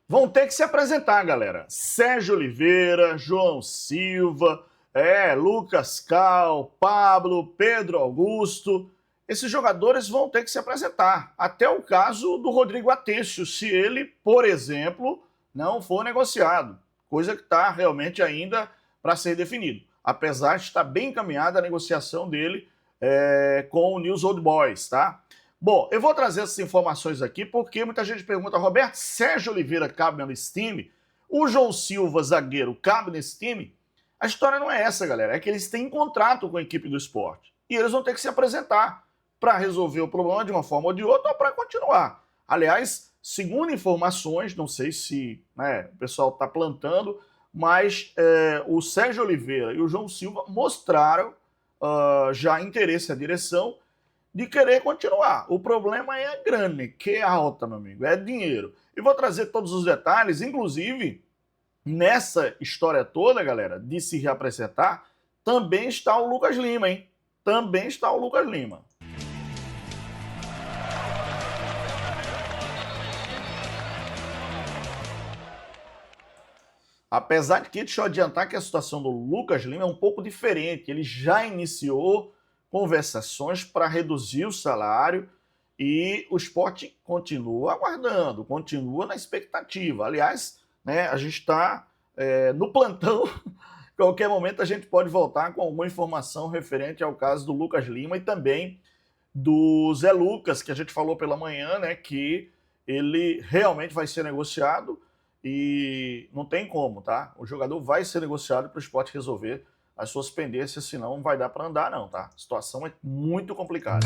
Vão ter que se apresentar, galera. Sérgio Oliveira, João Silva, Lucas Cal, Pablo, Pedro Augusto. Esses jogadores vão ter que se apresentar. Até o caso do Rodrigo Atécio, se ele, por exemplo, não for negociado. Coisa que está realmente ainda para ser definido. Apesar de estar bem encaminhada a negociação dele com o News Old Boys, tá? Bom, eu vou trazer essas informações aqui porque muita gente pergunta, Roberto, Sérgio Oliveira cabe nesse time? O João Silva, zagueiro, cabe nesse time? A história não é essa, galera. É que eles têm contrato com a equipe do esporte. E eles vão ter que se apresentar para resolver o problema de uma forma ou de outra ou para continuar. Aliás, segundo informações, não sei se o pessoal está plantando, mas o Sérgio Oliveira e o João Silva mostraram já interesse à direção de querer continuar. O problema é a grana, que é alta, meu amigo, é dinheiro. E vou trazer todos os detalhes, inclusive nessa história toda, galera, de se reapresentar, também está o Lucas Lima, hein? Também está o Lucas Lima. Apesar de que, deixa eu adiantar que a situação do Lucas Lima é um pouco diferente. Ele já iniciou conversações para reduzir o salário e o Sport continua aguardando, continua na expectativa. Aliás, a gente está no plantão. Qualquer momento a gente pode voltar com alguma informação referente ao caso do Lucas Lima e também do Zé Lucas, que a gente falou pela manhã, que ele realmente vai ser negociado e não tem como, tá? O jogador vai ser negociado para o Sport resolver as suas pendências, senão não vai dar para andar não, tá? A situação é muito complicada.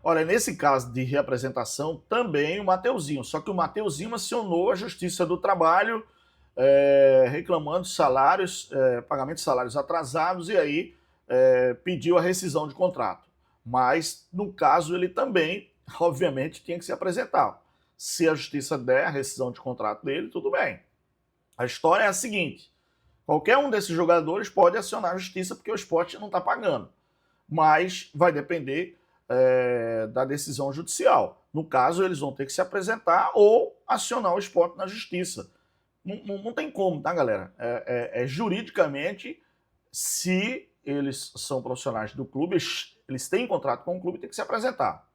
Olha, nesse caso de reapresentação, também o Mateuzinho. Só que o Mateuzinho acionou a Justiça do Trabalho reclamando salários, pagamento de salários atrasados e aí pediu a rescisão de contrato. Mas, no caso, ele também, obviamente, tinha que se apresentar. Se a Justiça der a rescisão de contrato dele, tudo bem. A história é a seguinte, qualquer um desses jogadores pode acionar a Justiça porque o Sport não está pagando. Mas vai depender da decisão judicial. No caso, eles vão ter que se apresentar ou acionar o Sport na justiça. Não tem como, tá, galera? Juridicamente, se eles são profissionais do clube, eles têm contrato com o clube, tem que se apresentar.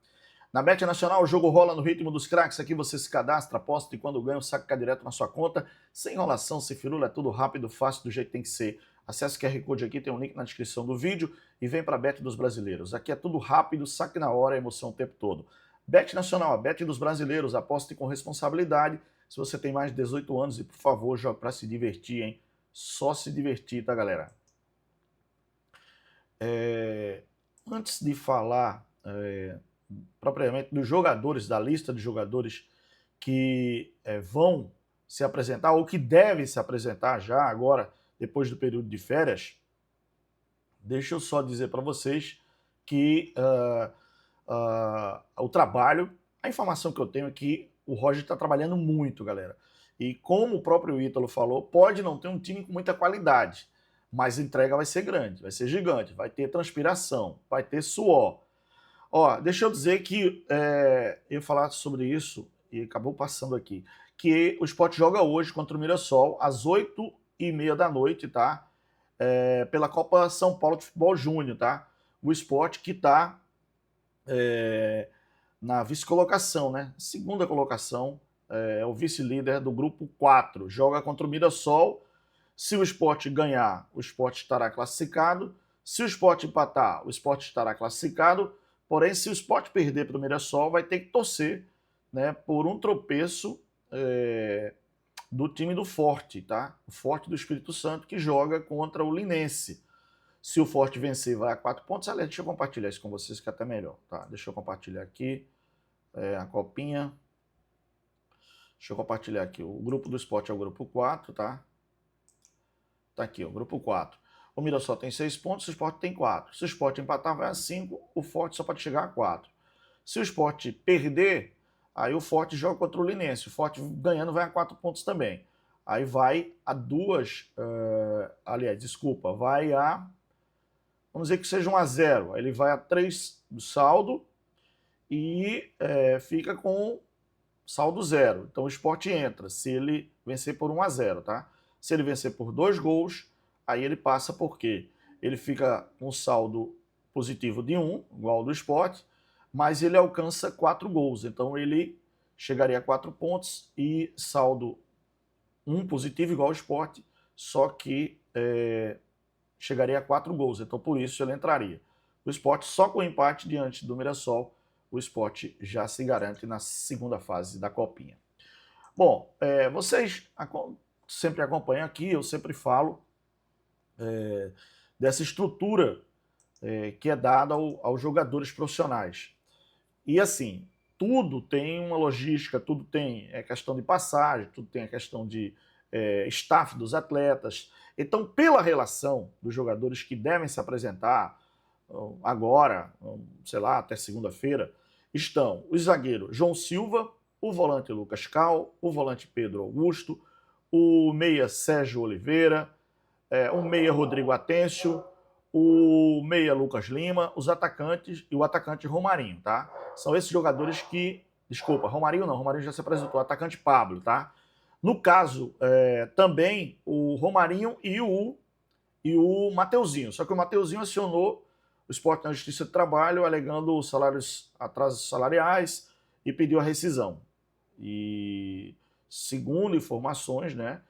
Na Bet Nacional, o jogo rola no ritmo dos craques. Aqui você se cadastra, aposta e quando ganha, o saco cai direto na sua conta. Sem enrolação, sem firula, é tudo rápido, fácil, do jeito que tem que ser. Acesse o QR Code aqui, tem um link na descrição do vídeo e vem para a Bet dos Brasileiros. Aqui é tudo rápido, saque na hora, emoção o tempo todo. Bet Nacional, a Bet dos Brasileiros, aposte com responsabilidade. Se você tem mais de 18 anos e, por favor, joga para se divertir, hein? Só se divertir, tá, galera? Antes de falar propriamente dos jogadores, da lista de jogadores que vão se apresentar ou que devem se apresentar já agora, depois do período de férias, deixa eu só dizer para vocês que o trabalho, a informação que eu tenho é que o Roger está trabalhando muito, galera. E como o próprio Ítalo falou, pode não ter um time com muita qualidade, mas a entrega vai ser grande, vai ser gigante, vai ter transpiração, vai ter suor. Ó, deixa eu dizer que eu ia falar sobre isso e acabou passando aqui, que o Sport joga hoje contra o Mirassol às 8h30 da noite, tá? Pela Copa São Paulo de Futebol Júnior, tá? O Sport que tá na vice-colocação, né? Segunda colocação, é o vice-líder do grupo 4. Joga contra o Mirassol. Se o Sport ganhar, o Sport estará classificado. Se o Sport empatar, o Sport estará classificado. Porém, se o Sport perder para o Mirassol, vai ter que torcer, né, por um tropeço do time do Forte, tá? O Forte do Espírito Santo, que joga contra o Linense. Se o Forte vencer, vai a 4 pontos. Aliás, deixa eu compartilhar isso com vocês, que é até melhor, tá? Deixa eu compartilhar aqui a copinha. Deixa eu compartilhar aqui. O grupo do Sport é o grupo 4, tá? Tá aqui, o grupo 4. O Mirassol tem 6 pontos, o Sport tem 4. Se o Sport empatar, vai a 5, o Forte só pode chegar a 4. Se o Sport perder, Aí o Forte joga contra o Linense. O Forte ganhando vai a 4 pontos também. Aí vai a 2, aliás, desculpa, vai a, vamos dizer que seja 1-0. Aí ele vai a 3 do saldo e fica com saldo 0. Então o Sport entra se ele vencer por 1-0, tá? Se ele vencer por 2 gols, aí ele passa porque ele fica com saldo positivo de 1, igual ao do Sport, mas ele alcança 4 gols. Então ele chegaria a 4 pontos e saldo 1 positivo igual ao Sport, só que chegaria a 4 gols. Então por isso ele entraria. O Sport só com empate diante do Mirassol, o Sport já se garante na segunda fase da Copinha. Bom, vocês sempre acompanham aqui, eu sempre falo dessa estrutura que é dada aos jogadores profissionais. E assim, tudo tem uma logística, tudo tem questão de passagem, tudo tem a questão de staff dos atletas. Então, pela relação dos jogadores que devem se apresentar agora, sei lá, até segunda-feira, estão o zagueiro João Silva, o volante Lucas Cal, o volante Pedro Augusto, o meia Sérgio Oliveira, o meia Rodrigo Atencio, o meia Lucas Lima, os atacantes e o atacante Romarinho, tá? São esses jogadores que... Desculpa, Romarinho não, Romarinho já se apresentou, o atacante Pablo, tá? No caso, também o Romarinho e o Mateuzinho, só que o Mateuzinho acionou o Sport na Justiça do Trabalho, alegando atrasos salariais e pediu a rescisão. E, segundo informações, né,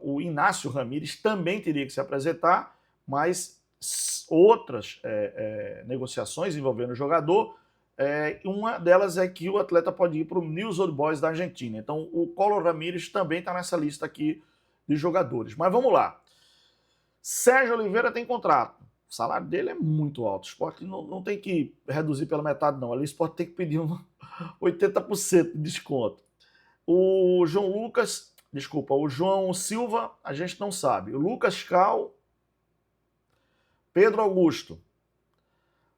o Inácio Ramírez também teria que se apresentar, mas outras negociações envolvendo o jogador, uma delas é que o atleta pode ir para o News Old Boys da Argentina. Então o Collor Ramírez também está nessa lista aqui de jogadores. Mas vamos lá. Sérgio Oliveira tem contrato. O salário dele é muito alto. O Sport não tem que reduzir pela metade, não. Ali o Sport tem que pedir 80% de desconto. O João Silva, a gente não sabe. O Lucas Cal, Pedro Augusto.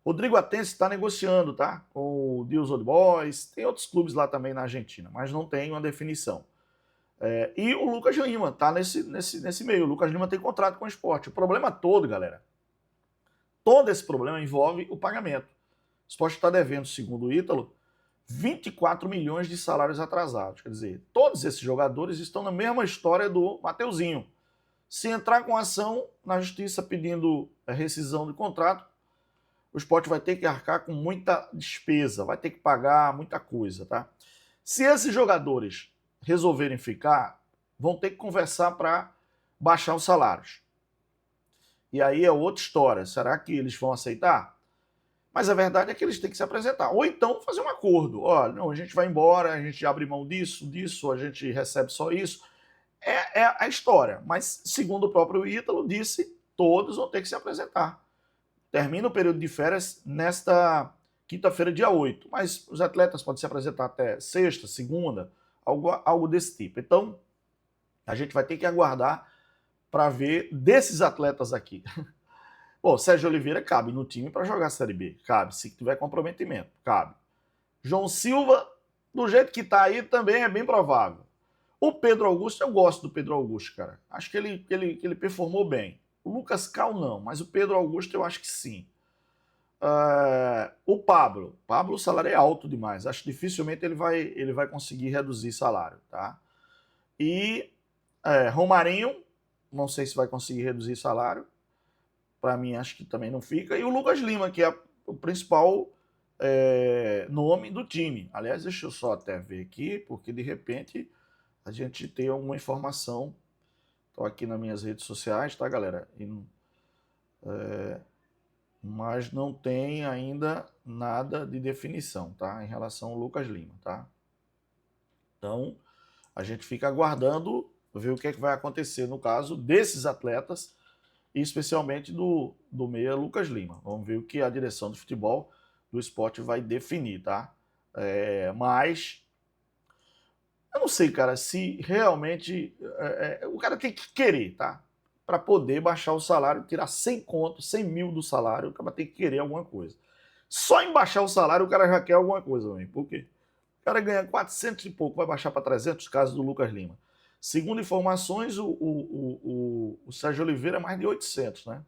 Rodrigo Atencio está negociando, tá? Com o News Old Boys. Tem outros clubes lá também na Argentina, mas não tem uma definição. E o Lucas Lima está nesse meio. O Lucas Lima tem contrato com o Sport. O problema todo, galera, todo esse problema envolve o pagamento. O Sport está devendo, segundo o Ítalo, 24 milhões de salários atrasados. Quer dizer, todos esses jogadores estão na mesma história do Mateuzinho. Se entrar com ação na justiça pedindo a rescisão de contrato, o Sport vai ter que arcar com muita despesa, vai ter que pagar muita coisa, tá? Se esses jogadores resolverem ficar, vão ter que conversar para baixar os salários. E aí é outra história. Será que eles vão aceitar? Mas a verdade é que eles têm que se apresentar. Ou então fazer um acordo. Olha, não, a gente vai embora, a gente abre mão disso, a gente recebe só isso. É a história. Mas, segundo o próprio Ítalo disse, todos vão ter que se apresentar. Termina o período de férias nesta quinta-feira, dia 8. Mas os atletas podem se apresentar até sexta, segunda, algo desse tipo. Então, a gente vai ter que aguardar para ver desses atletas aqui. Pô, Sérgio Oliveira cabe no time para jogar a Série B. Cabe, se tiver comprometimento. Cabe. João Silva, do jeito que está aí, também é bem provável. O Pedro Augusto, eu gosto do Pedro Augusto, cara. Acho que ele performou bem. O Lucas Cal não, mas o Pedro Augusto eu acho que sim. O Pablo, o salário é alto demais. Acho que dificilmente ele vai conseguir reduzir salário, tá? E Romarinho, não sei se vai conseguir reduzir salário. Para mim, acho que também não fica. E o Lucas Lima, que é o principal nome do time. Aliás, deixa eu só até ver aqui, porque de repente a gente tem alguma informação. Estou aqui nas minhas redes sociais, tá, galera? Mas não tem ainda nada de definição, tá? Em relação ao Lucas Lima, tá? Então, a gente fica aguardando ver o que é que vai acontecer no caso desses atletas, e especialmente do meia Lucas Lima. Vamos ver o que a direção de futebol do Sport vai definir, tá? Mas eu não sei, cara, se realmente o cara tem que querer, tá? Para poder baixar o salário, tirar 100 conto, 100 mil do salário, o cara tem que querer alguma coisa. Só em baixar o salário o cara já quer alguma coisa, também. Por quê? cara ganha 400 e pouco, vai baixar para 300, caso do Lucas Lima. Segundo informações, o Sérgio Oliveira é mais de 800, né?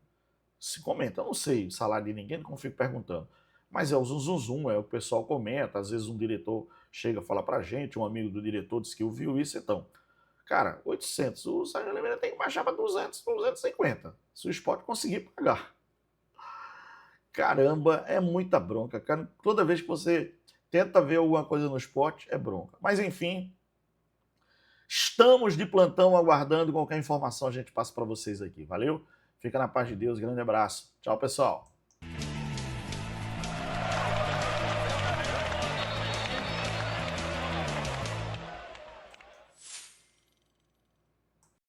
Se comenta, eu não sei o salário de ninguém, não fico perguntando. Mas é o zum, é o pessoal comenta, às vezes um diretor chega a falar pra gente, um amigo do diretor disse que ouviu isso, então. Cara, 800, o Sérgio Oliveira tem que baixar para 200, 250, se o Sport conseguir pagar. Caramba, é muita bronca, cara. Toda vez que você tenta ver alguma coisa no esporte, é bronca. Mas enfim, estamos de plantão aguardando qualquer informação a gente passa para vocês aqui. Valeu? Fica na paz de Deus, grande abraço. Tchau, pessoal.